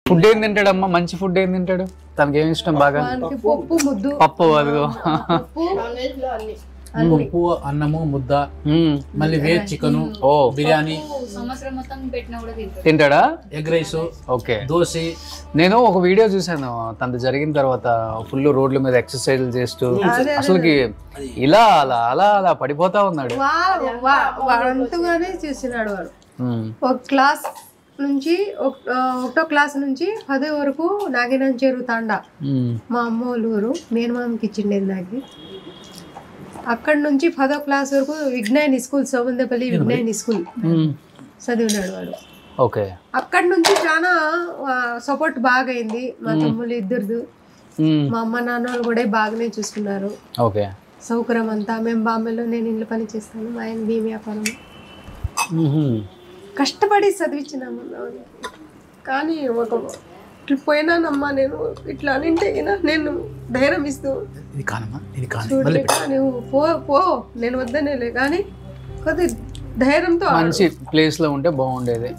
Food ఏం తింటాడమ్మా? మంచి food ఏం తింటాడు? తనకి ఏమి ఇష్టం బాగా? పప్పు, అదిగో పప్పు, అన్నము, ముద్ద, మళ్ళీ వేజ్ చికెన్, బిర్యానీ తింటాడా? Egg rice, okay, dosa. నేను ఒక వీడియో చూసాను తనది జరిగిన తర్వాత, ఫుల్ రోడ్ల మీద ఎక్సర్సైజ్ చేస్తూ అసలుకి ఇలా అలా అలా అలా పడిపోతా ఉన్నాడు. అంతగానే చూసినాడు వాడు. ఒక క్లాస్ నుంచి 1వ క్లాస్ నుంచి 10 వరకు నాగినం చెరువు తాండా మా అమ్మ వాళ్ళ ఊరు, మేనమామకి ఇచ్చిండేది నాకు. అక్కడ నుంచి 10వ క్లాస్ వరకు విజ్ఞాని స్కూల్, సోమందపల్లి విజ్ఞాని స్కూల్ చదివినాడు వాడు. ఓకే, అక్కడ నుంచి చాలా సపోర్ట్ బాగా అయింది. మా తమ్ముళ్ళు ఇద్దరు, మా అమ్మ నాన్న వాళ్ళు కూడా బాగానే చూసుకున్నారు. ఓకే, సౌకర్యం అంతా. మేము బాంబేలో, నేను ఇల్లు పని చేస్తాను, మా ఆయన భీమ్ వ్యాపారం. కష్టపడి చదివించినాము. కానీ ఒక పోయినానమ్మా నేను ఇట్లా అనింటే నేను ధైర్యం ఇస్తూ నువ్వు పో నేను వద్దనేలే, కానీ కొద్ది ధైర్యంతో మంచి ప్లేస్ లో ఉంటే బాగుండేది.